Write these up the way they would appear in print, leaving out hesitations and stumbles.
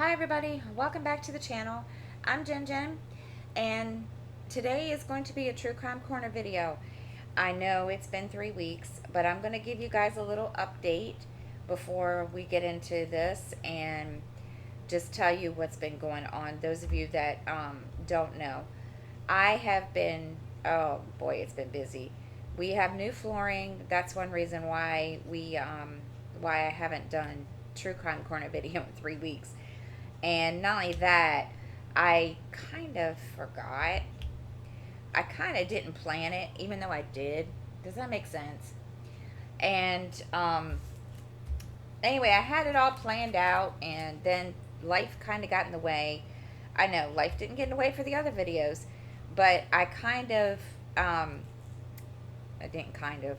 Hi everybody, welcome back to the channel. I'm Jen, and today is going to be a True Crime Corner video. I know it's been 3 weeks, but I'm going to give you guys a little update before we get into this and just tell you what's been going on. Those of you that don't know, I have been, oh boy, it's been busy. We have new flooring. That's one reason why why I haven't done True Crime Corner video in 3 weeks. And not only that, I kind of forgot. I kind of didn't plan it, even though I did. Does that make sense? And anyway, I had it all planned out, and then life kind of got in the way. I know life didn't get in the way for the other videos, but I didn't kind of,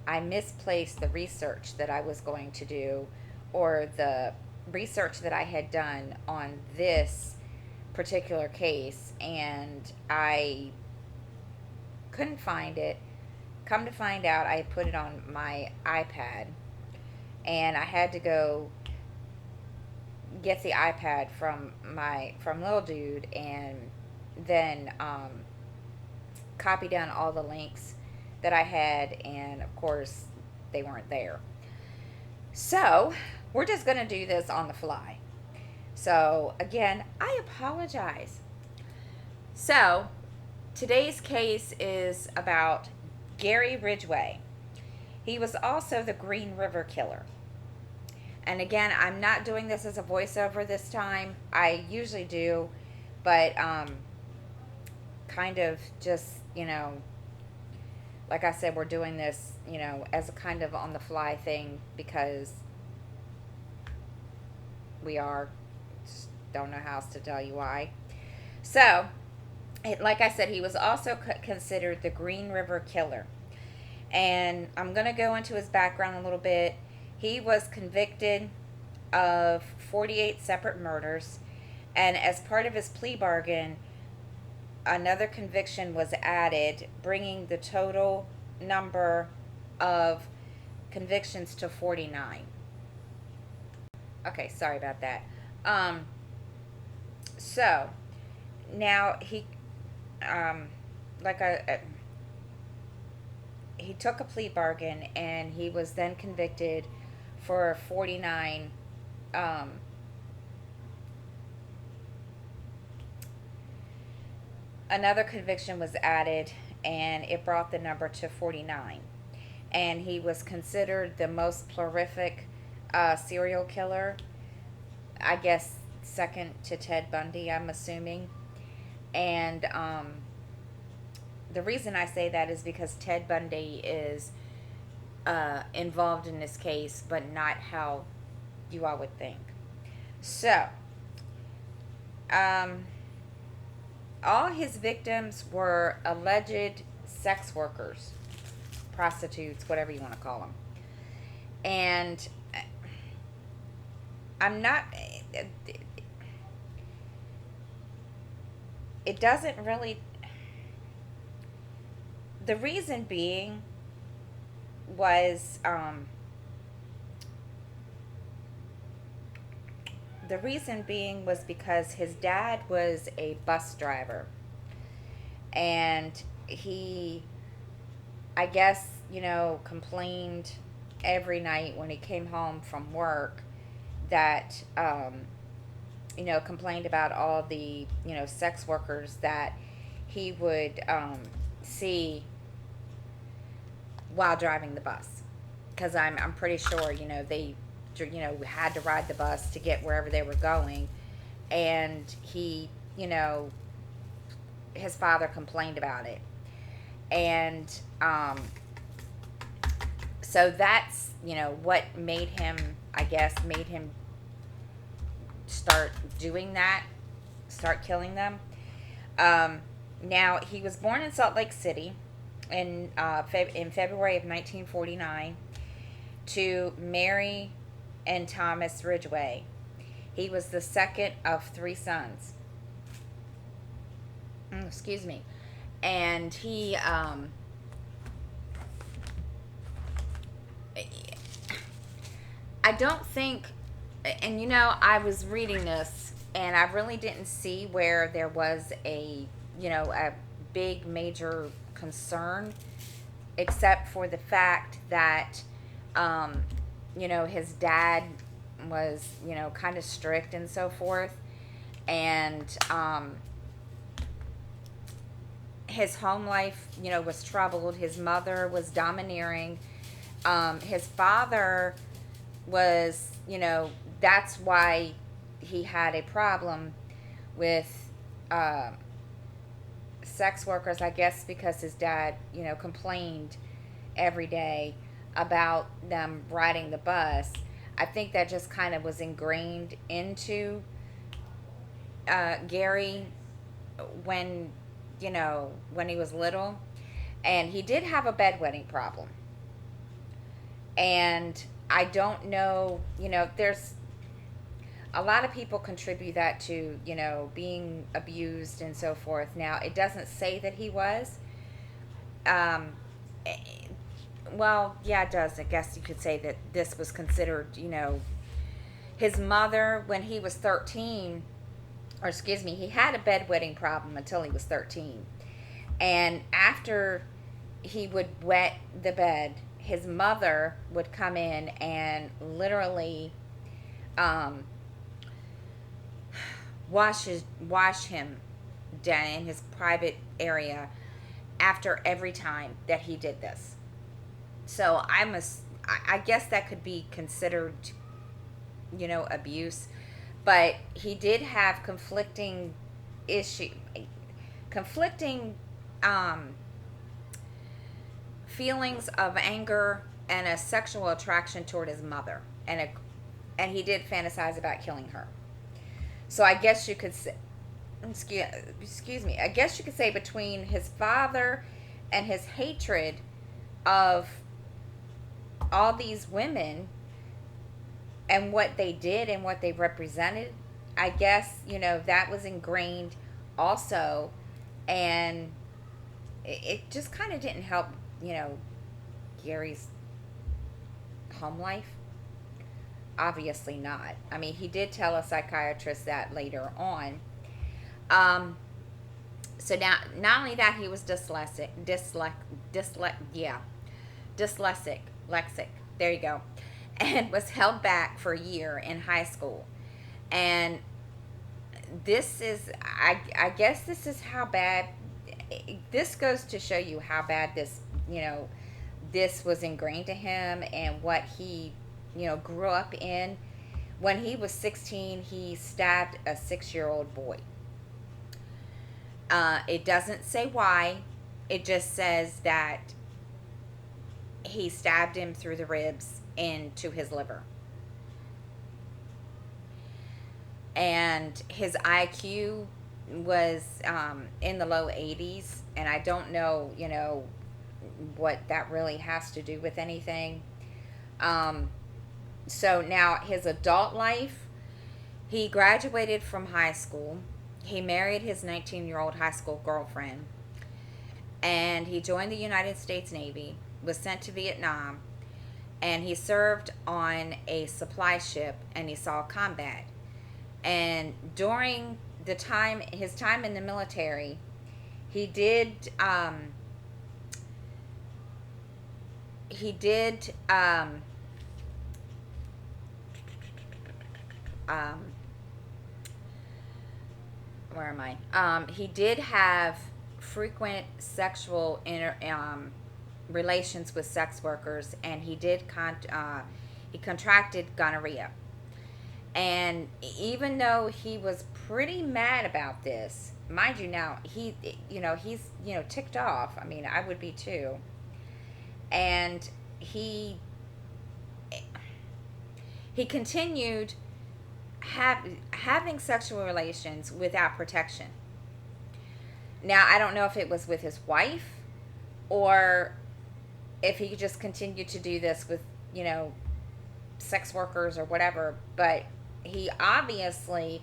I misplaced the research that I was going to do, or the research that I had done on this particular case, and I couldn't find it. Come to find out, I put it on my iPad, and I had to go get the iPad from little dude, and then copy down all the links that I had, and of course they weren't there. So we're just going to do this on the fly. So again, I apologize. So today's case is about Gary Ridgeway. He was also the Green River Killer. And again, I'm not doing this as a voiceover this time. I usually do, but kind of just, like I said, we're doing this, as a kind of on the fly thing because we are. Just don't know how else to tell you why. So, like I said, he was also considered the Green River Killer. And I'm going to go into his background a little bit. He was convicted of 48 separate murders. And as part of his plea bargain, another conviction was added, bringing the total number of convictions to 49. Okay, sorry about that. So now he, like he took a plea bargain, and he was then convicted for 49. Another conviction was added, and it brought the number to 49. And he was considered the most prolific serial killer, I guess second to Ted Bundy, I'm assuming. And the reason I say that is because Ted Bundy is involved in this case, but not how you all would think. So, all his victims were alleged sex workers, prostitutes, whatever you want to call them. And I'm not, it doesn't really, the reason being was, because his dad was a bus driver, and he, I guess, complained every night when he came home from work that, complained about all the, sex workers that he would see while driving the bus. Because I'm pretty sure, they, had to ride the bus to get wherever they were going. And he, his father complained about it. And so that's, what made him, I guess, start doing that, start killing them. Now, he was born in Salt Lake City in February of 1949 to Mary and Thomas Ridgeway. He was the second of 3 sons. Excuse me. And he, I don't think And you know, I was reading this and I really didn't see where there was a, a big major concern, except for the fact that, um, his dad was, kind of strict and so forth. And his home life, was troubled. His mother was domineering. His father was, that's why he had a problem with uh, sex workers, I guess, because his dad, complained every day about them riding the bus. I think that just kind of was ingrained into Gary when, when he was little. And he did have a bedwetting problem. And I don't know, there's a lot of people contribute that to, being abused and so forth. Now, it doesn't say that he was. Um, eh, well, yeah, it does. I guess you could say that this was considered, his mother, when he was 13, or excuse me, he had a bedwetting problem until he was 13. And after he would wet the bed, his mother would come in and literally um, wash him down in his private area after every time that he did this. So I guess that could be considered, abuse. But he did have issue, conflicting um, feelings of anger and a sexual attraction toward his mother, and he did fantasize about killing her. So I guess you could say, excuse me, I guess you could say between his father and his hatred of all these women and what they did and what they represented, I guess, that was ingrained also. And it just kind of didn't help, Gary's home life. Obviously not. I mean, he did tell a psychiatrist that later on. Um, so now, not only that, he was lexic. There you go, and was held back for a year in high school. And this is, I guess, this is how bad. This goes to show you how bad this was ingrained to him and what he, grew up in. When he was 16, he stabbed a 6-year-old boy. It doesn't say why. It just says that he stabbed him through the ribs into his liver. And his IQ was in the low 80s. And I don't know, what that really has to do with anything. So now his adult life, he graduated from high school. He married his 19-year-old high school girlfriend. And he joined the United States Navy, was sent to Vietnam, and he served on a supply ship and he saw combat. And during his time in the military, he did where am I? He did have frequent sexual relations with sex workers, and he did he contracted gonorrhea. And even though he was pretty mad about this, mind you, now he's ticked off. I mean, I would be too. And he continued having sexual relations without protection. Now, I don't know if it was with his wife or if he just continued to do this with, sex workers or whatever. But he obviously,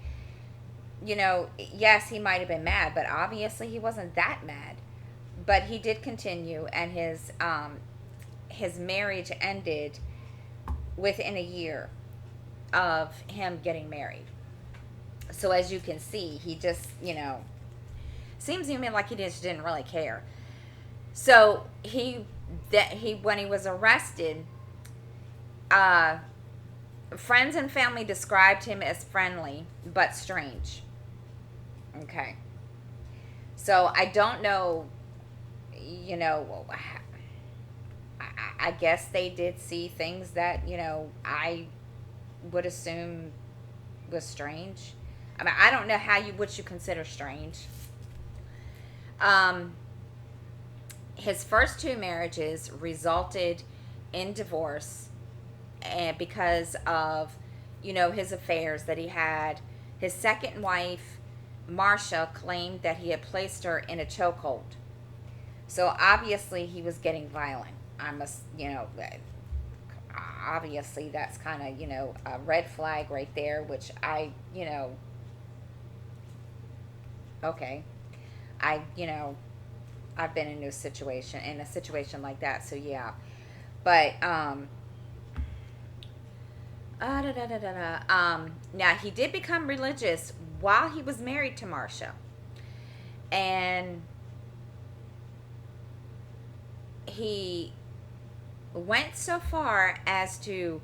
yes, he might have been mad, but obviously he wasn't that mad. But he did continue, and his marriage ended within a year. of him getting married. So as you can see, he just, seems to me like he just didn't really care. So when he was arrested, uh, friends and family described him as friendly but strange. Okay. So I don't know, I guess they did see things that, I would assume was strange. I mean, I don't know what you consider strange. His first two marriages resulted in divorce, and because of, his affairs that he had. His second wife, Marcia, claimed that he had placed her in a chokehold. So obviously he was getting violent. Obviously that's kind of, a red flag right there, which okay. I, I've been in a situation like that. So yeah. But, now he did become religious while he was married to Marcia. And he went so far as to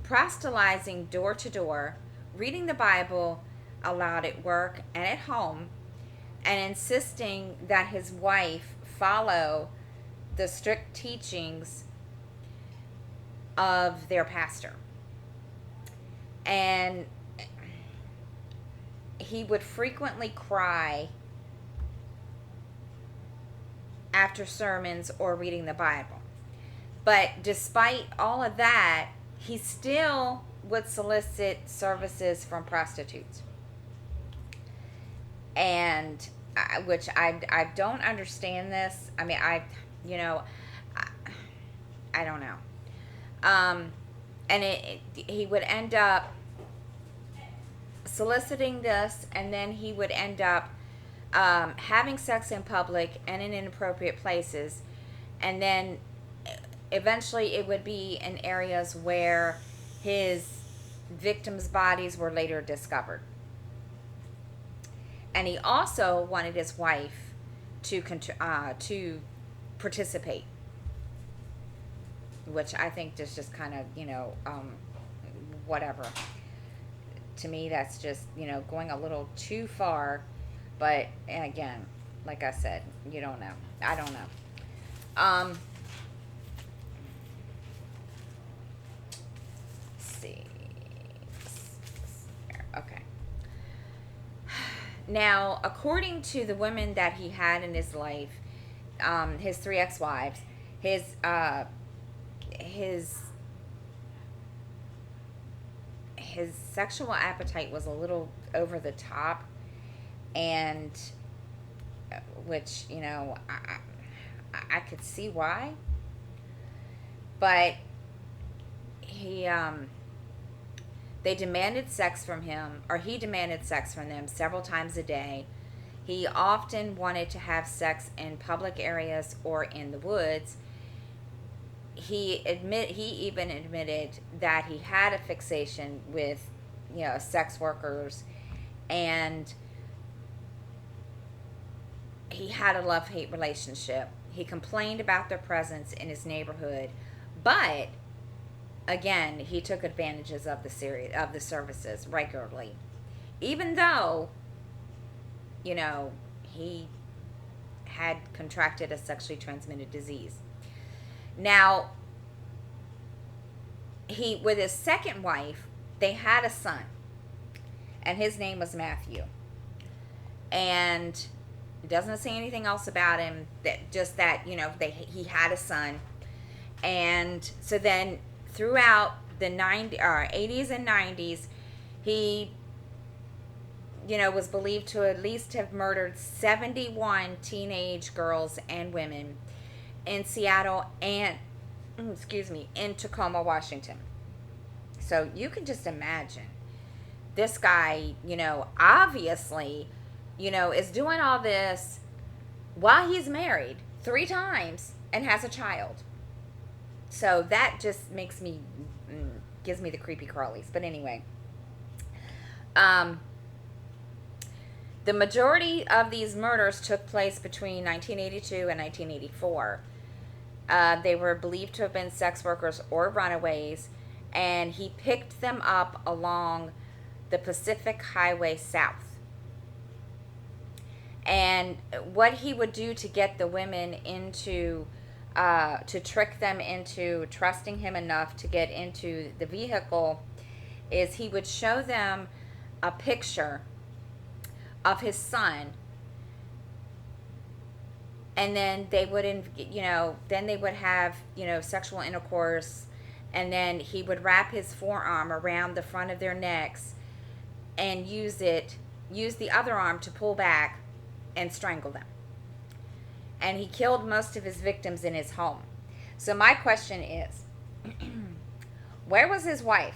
proselytizing door to door, reading the Bible aloud at work and at home, and insisting that his wife follow the strict teachings of their pastor. And he would frequently cry after sermons or reading the Bible. But despite all of that, he still would solicit services from prostitutes. And which I don't understand this. I mean, I don't know. And he would end up soliciting this, and then he would end up having sex in public and in inappropriate places, and then eventually it would be in areas where his victims' bodies were later discovered. And he also wanted his wife to participate, which I think is just kind of, whatever. To me, that's just, going a little too far. But, again, like I said, you don't know. I don't know. Let's see. Okay. Now, according to the women that he had in his life, his 3 ex-wives, his sexual appetite was a little over the top, and which, I could see why. But they demanded sex from him, or he demanded sex from them several times a day. He often wanted to have sex in public areas or in the woods. He even admitted that he had a fixation with, sex workers, and he had a love-hate relationship. He complained about their presence in his neighborhood, but again, he took advantages of the services regularly, even though, he had contracted a sexually transmitted disease. Now, with his second wife, they had a son, and his name was Matthew. And it doesn't say anything else about him, he had a son. And so then throughout the 80s and 90s, he, was believed to at least have murdered 71 teenage girls and women in Seattle and, in Tacoma, Washington. So you can just imagine this guy, obviously, is doing all this while he's married 3 times and has a child. So that just makes me, gives me the creepy crawlies. But anyway, um, the majority of these murders took place between 1982 and 1984. They were believed to have been sex workers or runaways, and he picked them up along the Pacific Highway South. And what he would do to get the women into, to trick them into trusting him enough to get into the vehicle, is he would show them a picture of his son, and then they would, then they would have, sexual intercourse, and then he would wrap his forearm around the front of their necks and use the other arm to pull back and strangle them. And he killed most of his victims in his home. So my question is, where was his wife?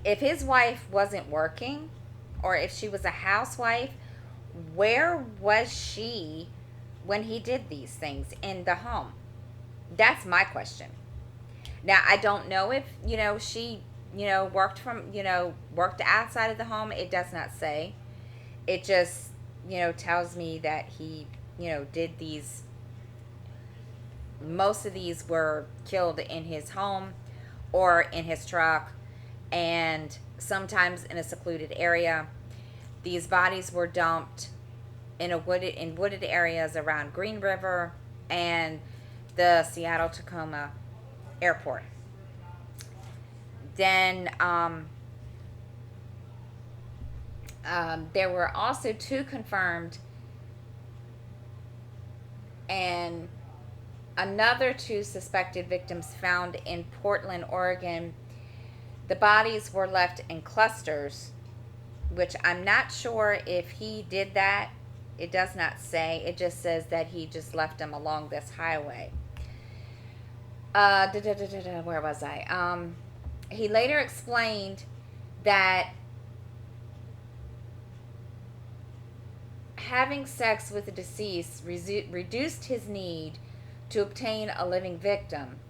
If his wife wasn't working, or if she was a housewife, where was she when he did these things in the home? That's my question. Now, I don't know if, she, worked outside of the home. It does not say. It just, tells me that he, did these. Most of these were killed in his home or in his truck, and sometimes in a secluded area. These bodies were dumped in wooded areas around Green River and the Seattle-Tacoma airport. Then there were also 2 confirmed, and another 2 suspected victims found in Portland, Oregon. The bodies were left in clusters, which I'm not sure if he did that. It does not say. It just says that he just left them along this highway. Where was I? He later explained that having sex with the deceased reduced his need to obtain a living victim,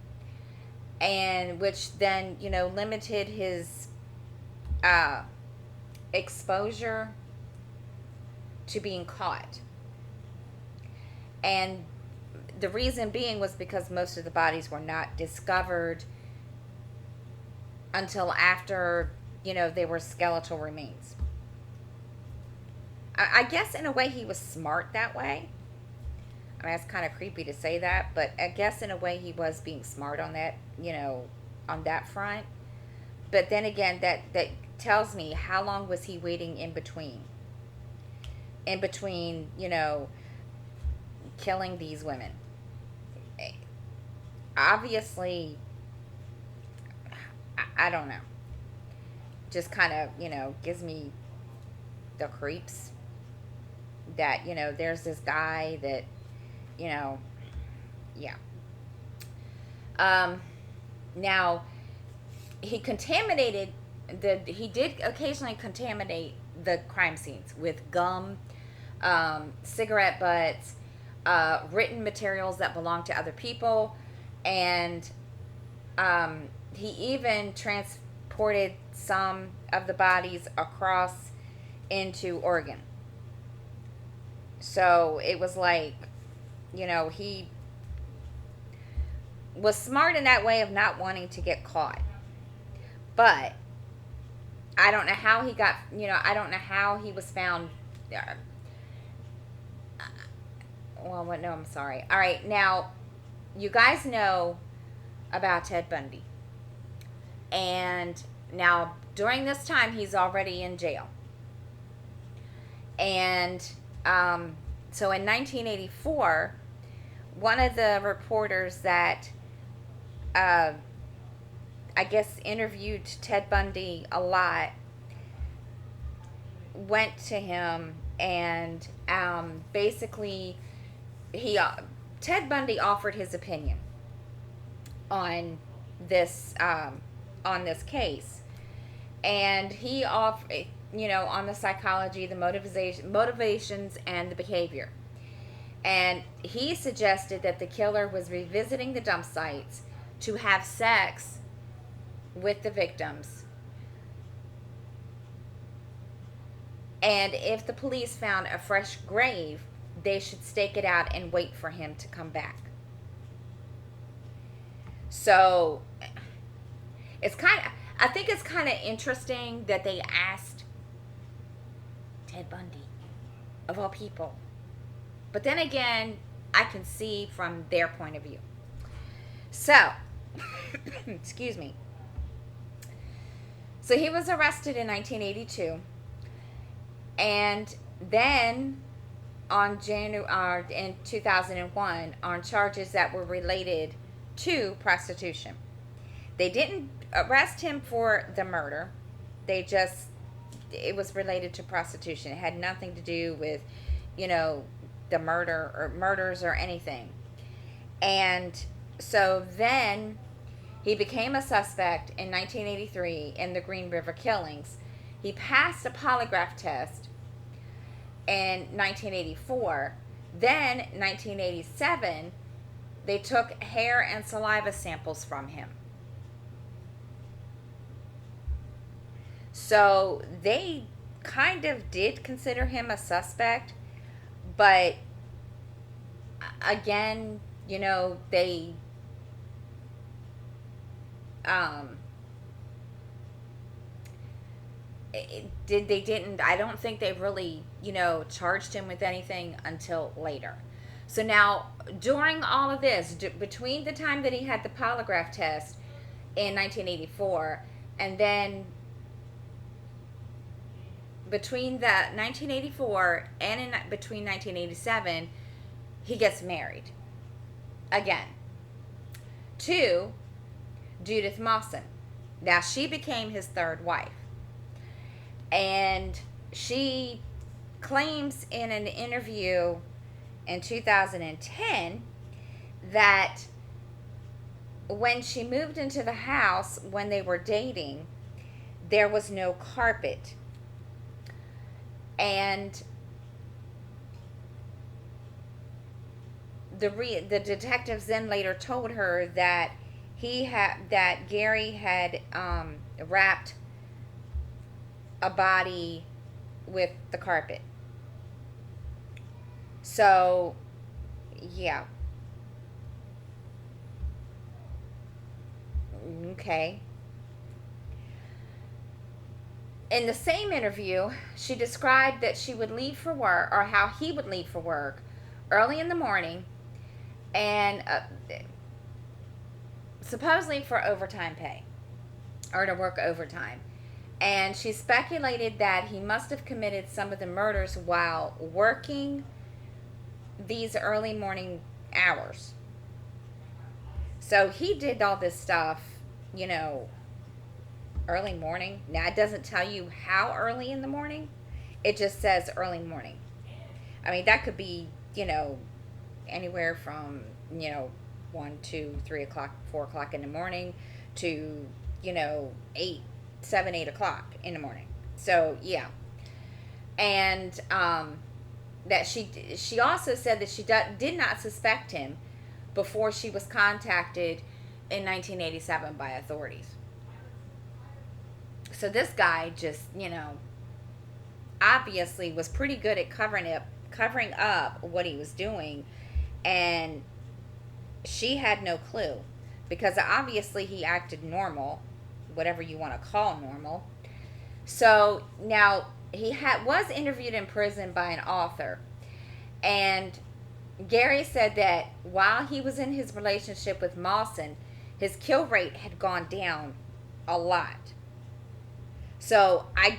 and which then, limited his exposure to being caught. And the reason being was because most of the bodies were not discovered until after, they were skeletal remains. I guess in a way he was smart that way. I mean, it's kind of creepy to say that, but I guess in a way he was being smart on that, on that front. But then again, that tells me, how long was he waiting in between? Killing these women. Obviously, I don't know. Just kind of, gives me the creeps that, there's this guy that, yeah. Now, he did occasionally contaminate the crime scenes with gum, cigarette butts, written materials that belonged to other people, and he even transported some of the bodies across into Oregon. So it was like, he was smart in that way of not wanting to get caught. But I don't know how he got, I don't know how he was found. No, I'm sorry. All right, now, you guys know about Ted Bundy. And now, during this time, he's already in jail. And so in 1984, one of the reporters that I guess interviewed Ted Bundy a lot went to him, and basically Ted Bundy offered his opinion on this case, and he offered, on the psychology, the motivations, and the behavior. And he suggested that the killer was revisiting the dump sites to have sex with the victims. And if the police found a fresh grave, they should stake it out and wait for him to come back. So I think it's kind of interesting that they asked Ted Bundy, of all people. But then again, I can see from their point of view. So, excuse me. So he was arrested in 1982. And then in 2001 on charges that were related to prostitution. They didn't arrest him for the murder. It was related to prostitution. It had nothing to do with, the murder or murders or anything. And so then he became a suspect in 1983 in the Green River killings. He passed a polygraph test in 1984. Then, 1987, they took hair and saliva samples from him. So they kind of did consider him a suspect, but again, they I don't think they really, charged him with anything until later. So now, during all of this, between the time that he had the polygraph test in 1984, and then between the 1984 and between 1987, he gets married again to Judith Mawson. Now, she became his third wife. And she claims in an interview in 2010 that when she moved into the house when they were dating, there was no carpet. And the detectives then later told her that Gary had wrapped a body with the carpet. So, yeah. Okay. In the same interview, she described that she would leave for work, or how he would leave for work early in the morning, and supposedly for overtime pay, or to work overtime. And she speculated that he must have committed some of the murders while working these early morning hours. So he did all this stuff, early morning. Now, it doesn't tell you how early in the morning. It just says early morning. I mean, that could be, anywhere from, 1, 2, 3 o'clock, 4 o'clock in the morning to, 7, 8 o'clock in the morning. So, yeah. And that she also said that she did not suspect him before she was contacted in 1987 by authorities. So this guy just, obviously was pretty good at covering up what he was doing, and she had no clue, because obviously he acted normal, whatever you want to call normal. So now he was interviewed in prison by an author, and Gary said that while he was in his relationship with Mawson, his kill rate had gone down a lot. So I'm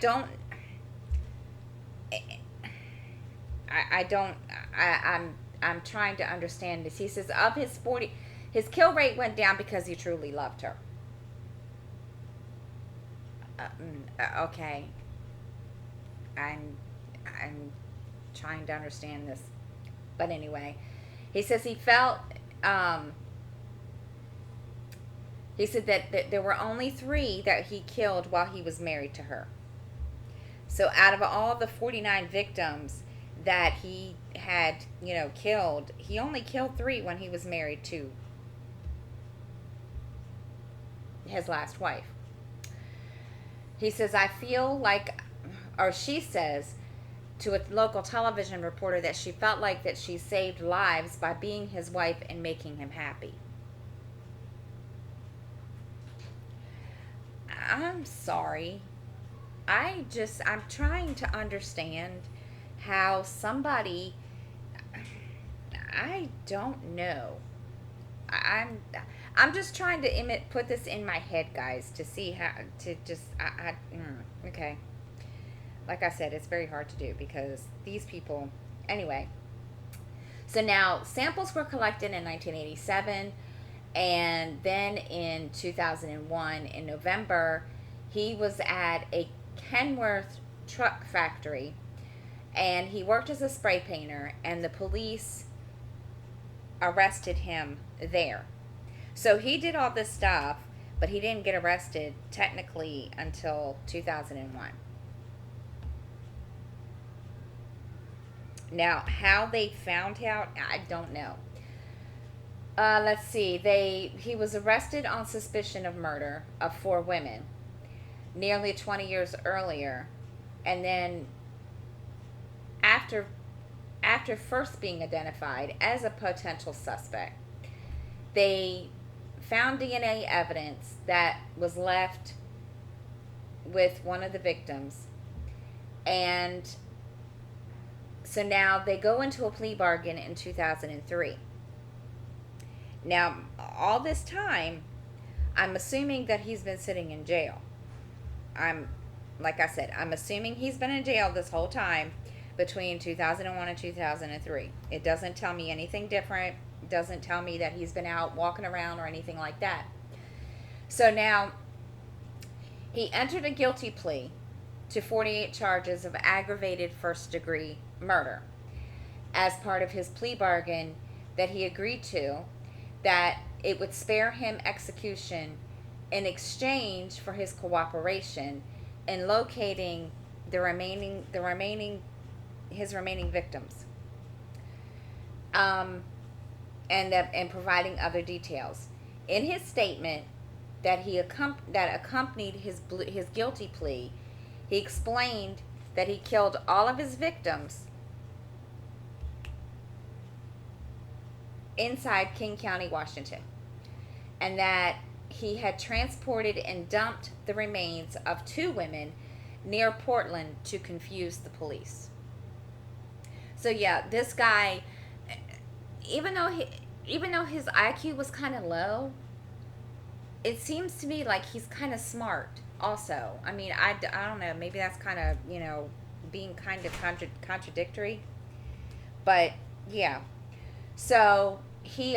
trying to understand this. He says of his kill rate went down because he truly loved her. Okay. I'm trying to understand this. But anyway, he says he felt, he said that there were only 3 that he killed while he was married to her. So out of all the 49 victims that he had, killed, he only killed 3 when he was married to his last wife. He says, I feel like, or she says to a local television reporter that she felt like that she saved lives by being his wife and making him happy. I'm sorry. I'm trying to understand how somebody, I don't know. I'm I'm just trying to put this in my head, guys, to see how to just okay. Like I said, it's very hard to do because these people. Anyway, so now samples were collected in 1987, and then in 2001, in November, he was at a Kenworth truck factory, and he worked as a spray painter, and the police arrested him there. So he did all this stuff, but he didn't get arrested technically until 2001. Now, how they found out, I don't know. Let's see. He was arrested on suspicion of murder of 4 women nearly 20 years earlier, and then after first being identified as a potential suspect, they found DNA evidence that was left with one of the victims, and so now they go into a plea bargain in 2003. Now, all this time, I'm assuming that he's been sitting in jail. Like I said, I'm assuming he's been in jail this whole time between 2001 and 2003. It doesn't tell me anything different. It doesn't tell me that he's been out walking around or anything like that. So now, he entered a guilty plea to 48 charges of aggravated first-degree murder as part of his plea bargain that he agreed to, that it would spare him execution in exchange for his cooperation in locating his remaining victims, and providing other details. In his statement that accompanied his guilty plea, he explained that he killed all of his victims inside King County, Washington, and that he had transported and dumped the remains of 2 women near Portland to confuse the police. So yeah, this guy, even though his IQ was kind of low, it seems to me like he's kind of smart also. I mean, I don't know, maybe that's kind of, being kind of contradictory, but yeah. So he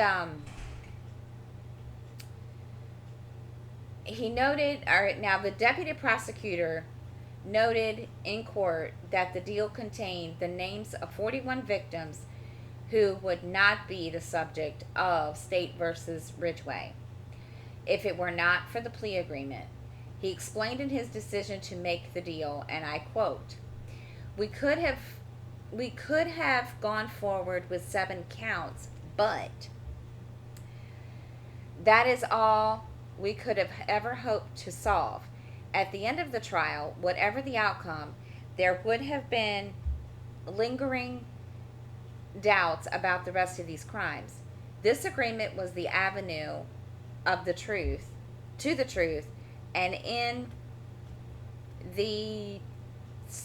noted, or now the deputy prosecutor noted in court that the deal contained the names of 41 victims who would not be the subject of State versus Ridgeway if it were not for the plea agreement. He explained in his decision to make the deal, and I quote, we could have gone forward with 7 counts, but that is all we could have ever hoped to solve. At the end of the trial, whatever the outcome, there would have been lingering doubts about the rest of these crimes. This agreement was the avenue of the truth, to the truth, and in the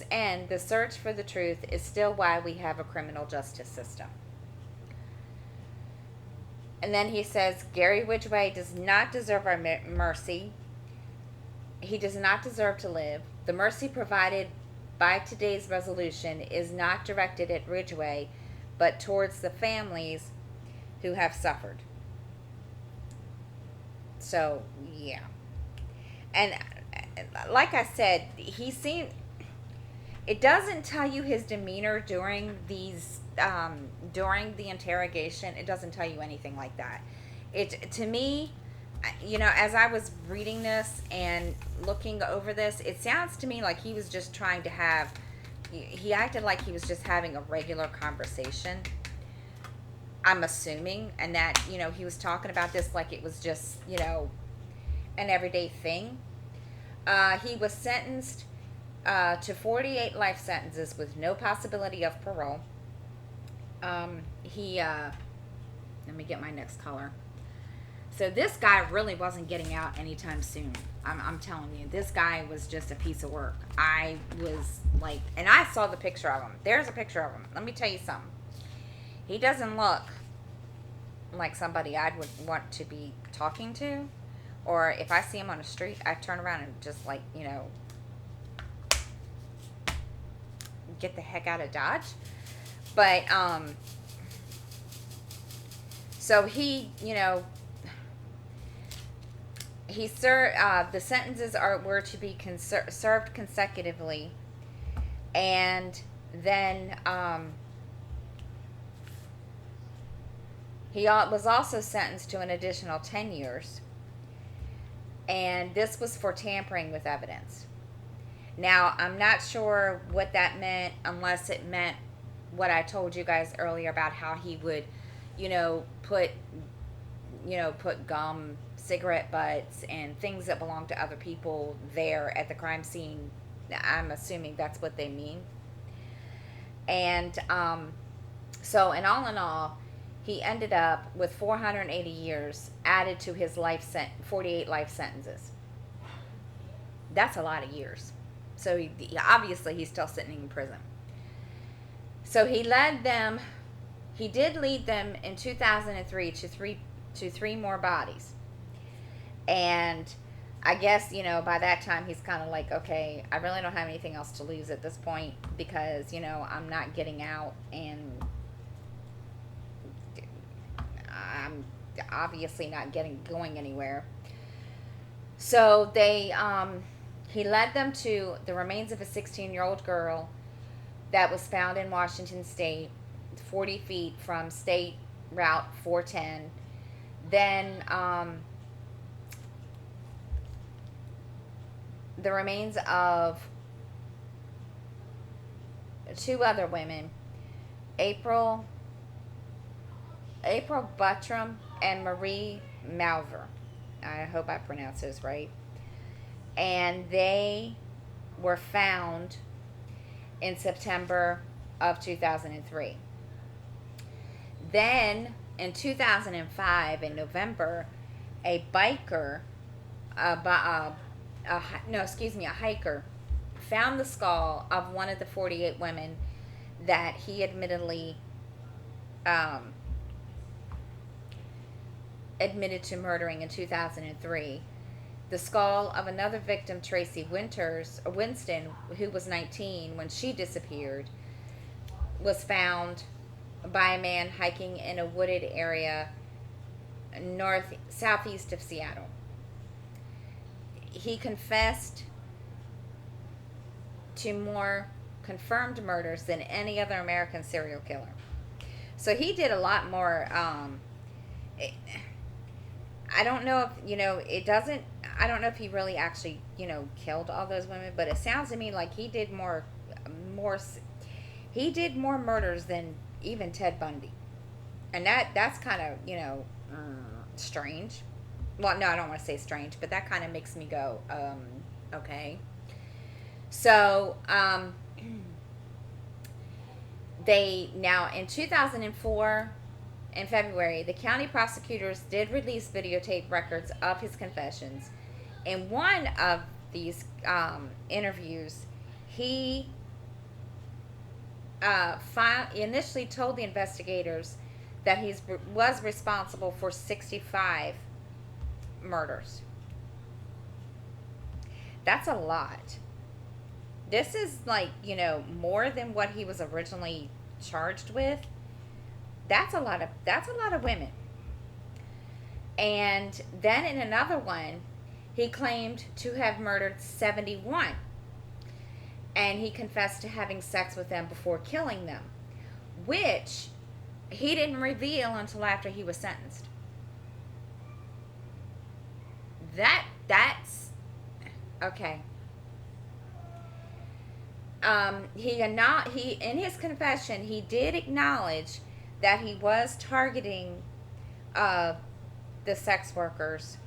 end, the search for the truth is still why we have a criminal justice system. And then he says, Gary Ridgway does not deserve our mercy. He does not deserve to live. The mercy provided by today's resolution is not directed at Ridgway, but towards the families who have suffered. So, yeah. And like I said, it doesn't tell you his demeanor during the interrogation. It doesn't tell you anything like that. To me, as I was reading this and looking over this, it sounds to me like he was just trying to he acted like he was just having a regular conversation, I'm assuming, and that, he was talking about this like it was just, an everyday thing. He was sentenced to 48 life sentences with no possibility of parole. Let me get my next color. So this guy really wasn't getting out anytime soon. I'm telling you, this guy was just a piece of work. I was like, and I saw the picture of him. There's a picture of him. Let me tell you something. He doesn't look like somebody I would want to be talking to. Or if I see him on the street, I turn around and just like, get the heck out of Dodge. But, so he, he served, the sentences were to be served consecutively. And then, he was also sentenced to an additional 10 years. And this was for tampering with evidence. Now, I'm not sure what that meant, unless it meant what I told you guys earlier about how he would, put gum, cigarette butts, and things that belong to other people there at the crime scene. I'm assuming that's what they mean. And so, in all, he ended up with 480 years added to his 48 life sentences. That's a lot of years. So obviously he's still sitting in prison. So he did lead them in 2003 to three more bodies. And I guess, by that time he's kind of like, okay, I really don't have anything else to lose at this point, because, I'm not getting out, and I'm obviously not going anywhere. So he led them to the remains of a 16-year-old girl that was found in Washington State, 40 feet from State Route 410. Then the remains of two other women, April Buttram and Marie Malver. I hope I pronounced those right. And they were found in September of 2003. Then in 2005, in November, a hiker found the skull of one of the 48 women that he admitted to murdering in 2003. The skull of another victim, Tracy Winston, who was 19 when she disappeared, was found by a man hiking in a wooded area southeast of Seattle. He confessed to more confirmed murders than any other American serial killer. So he did a lot more. I don't know if, I don't know if he really actually, killed all those women, but it sounds to me like he did more murders than even Ted Bundy. And that's kind of, strange. Well, no, I don't want to say strange, but that kind of makes me go, okay. So, in 2004, in February, the county prosecutors did release videotape records of his confessions. In one of these interviews, he initially told the investigators that he was responsible for 65 murders. That's a lot. This is more than what he was originally charged with. That's a lot of women. And then in another one, he claimed to have murdered 71. And he confessed to having sex with them before killing them, which he didn't reveal until after he was sentenced. That's okay. He in his confession, he did acknowledge that he was targeting the sex workers,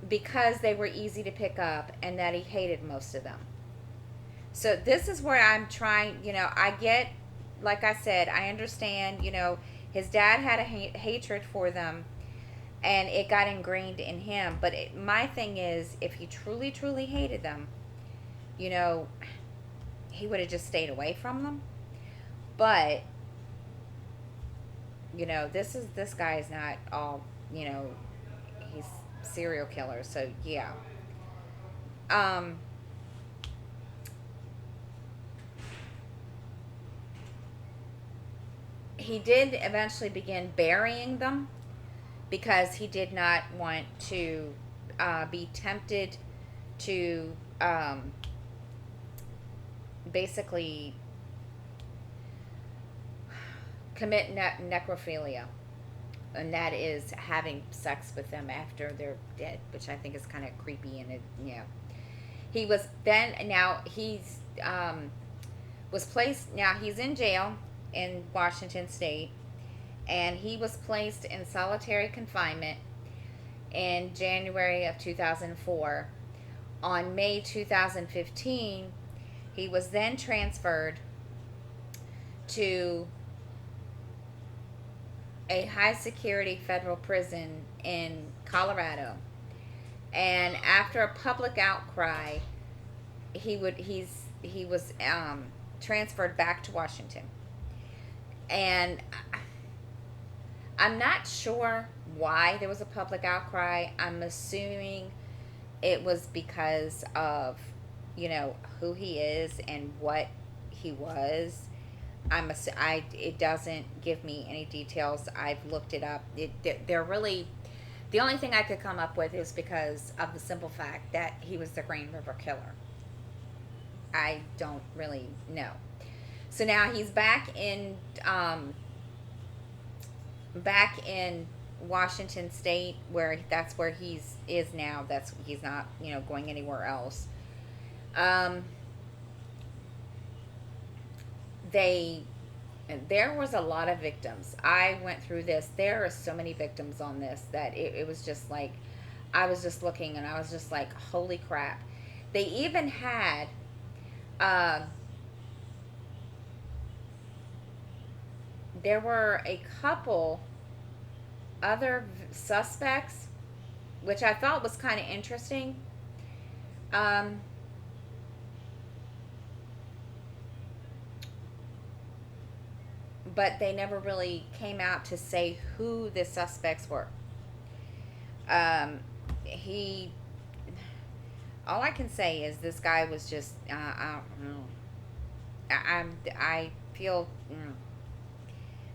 because they were easy to pick up and that he hated most of them. So this is where I'm trying, I get, like I said, I understand, his dad had a hatred for them and it got ingrained in him. But my thing is, if he truly, truly hated them, he would have just stayed away from them. But, this guy is not all, he's serial killer. So, yeah. Um, he did eventually begin burying them because he did not want to be tempted to basically commit necrophilia, and that is having sex with them after they're dead, which I think is kind of creepy. And he was then, now he's was placed, now he's in jail in Washington State, and he was placed in solitary confinement in January of 2004. On May 2015, he was then transferred to a high security federal prison in Colorado. And after a public outcry, he was transferred back to Washington. And I'm not sure why there was a public outcry. I'm assuming it was because of, who he is and what he was. It doesn't give me any details. I've looked it up. They're really, the only thing I could come up with is because of the simple fact that he was the Green River Killer. I don't really know. So now he's back in Washington State, where that's where is now. He's not, going anywhere else. There was a lot of victims. I went through this. There are so many victims on this that it was just like, I was just looking and I was just like, holy crap. They even had there were a couple other suspects, which I thought was kind of interesting. But they never really came out to say who the suspects were. All I can say is this guy was just, I don't know. I feel,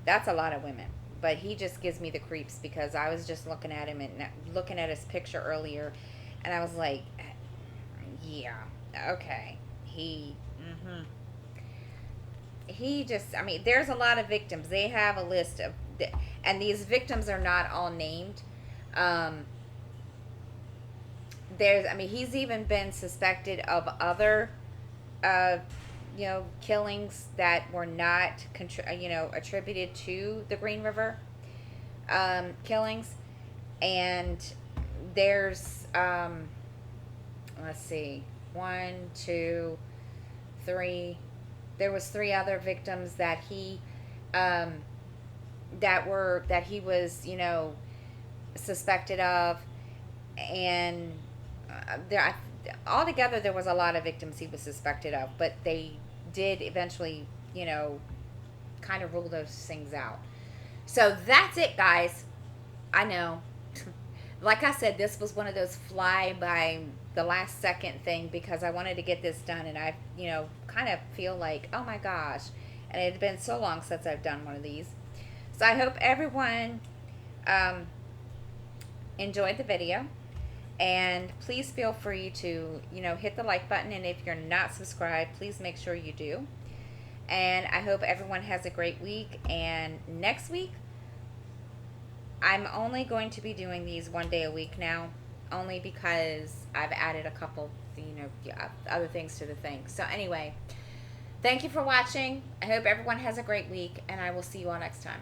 that's a lot of women. But he just gives me the creeps because I was just looking at him and looking at his picture earlier, and I was like, yeah, okay. He just, there's a lot of victims. They have a list of, and these victims are not all named. He's even been suspected of other, killings that were not, attributed to the Green River killings. And there's, let's see, 1, 2, 3. There was 3 other victims that he, that he was, suspected of, and altogether there was a lot of victims he was suspected of, but they did eventually, kind of rule those things out. So that's it, guys. I know. Like I said, this was one of those fly by the last second thing because I wanted to get this done, and I, kind of feel like, oh my gosh, and it had been so long since I've done one of these. So I hope everyone enjoyed the video, and please feel free to, hit the like button, and if you're not subscribed, please make sure you do. And I hope everyone has a great week, and next week I'm only going to be doing these one day a week now, only because I've added a couple, other things to the thing. So anyway, thank you for watching. I hope everyone has a great week, and I will see you all next time.